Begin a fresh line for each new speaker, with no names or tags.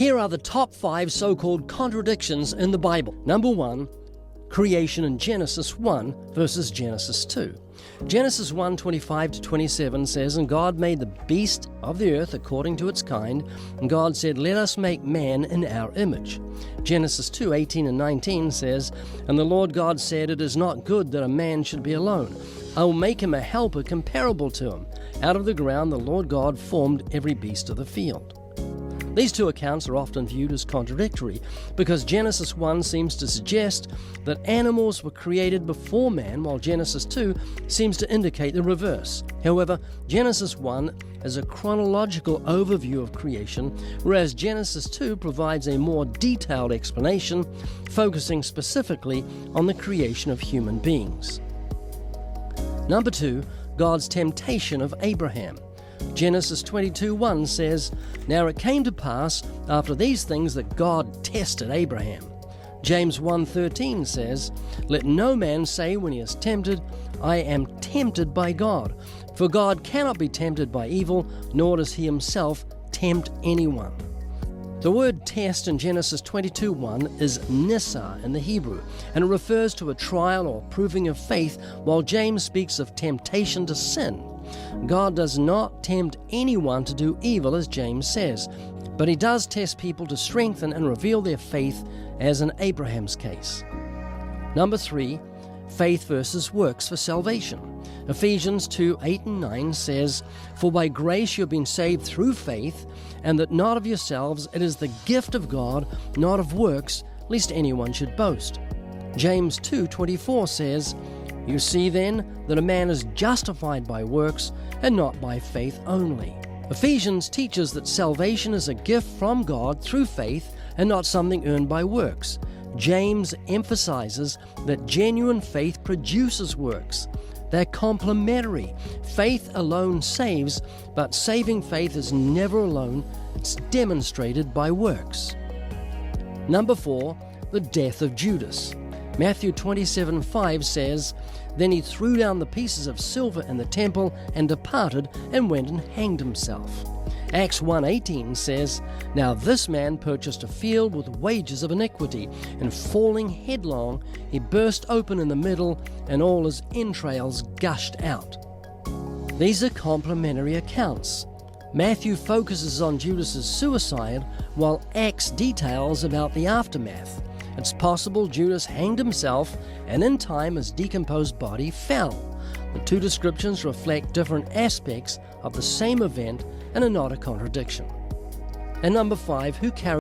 Here are the top 5 so-called contradictions in the Bible. Number 1, creation in Genesis 1 versus Genesis 2. Genesis 1:25-27 says, "And God made the beast of the earth according to its kind, and God said, Let us make man in our image." Genesis 2:18 and 19 says, "And the Lord God said, It is not good that a man should be alone. I will make him a helper comparable to him. Out of the ground the Lord God formed every beast of the field." These two accounts are often viewed as contradictory because Genesis 1 seems to suggest that animals were created before man, while Genesis 2 seems to indicate the reverse. However, Genesis 1 is a chronological overview of creation, whereas Genesis 2 provides a more detailed explanation, focusing specifically on the creation of human beings. Number 2, God's temptation of Abraham. Genesis 22:1 says, "Now it came to pass after these things that God tested Abraham." James 1:13 says, "Let no man say when he is tempted, I am tempted by God. For God cannot be tempted by evil, nor does he himself tempt anyone." The word test in Genesis 22:1 is nissa in the Hebrew, and it refers to a trial or proving of faith, while James speaks of temptation to sin. God does not tempt anyone to do evil, as James says, but he does test people to strengthen and reveal their faith, as in Abraham's case. Number 3, faith versus works for salvation. Ephesians 2:8 and 9 says, "For by grace you have been saved through faith, and that not of yourselves, it is the gift of God, not of works, lest anyone should boast." James 2:24 says, "You see then that a man is justified by works and not by faith only." Ephesians teaches that salvation is a gift from God through faith and not something earned by works. James emphasizes that genuine faith produces works. They're complementary. Faith alone saves, but saving faith is never alone. It's demonstrated by works. Number 4, the death of Judas. Matthew 27:5 says, "Then he threw down the pieces of silver in the temple and departed and went and hanged himself." Acts 1:18 says, "Now this man purchased a field with wages of iniquity, and falling headlong, he burst open in the middle, and all his entrails gushed out." These are complementary accounts. Matthew focuses on Judas's suicide, while Acts details about the aftermath. It's possible Judas hanged himself, and in time his decomposed body fell. The two descriptions reflect different aspects of the same event and are not a contradiction. And number 5, who carried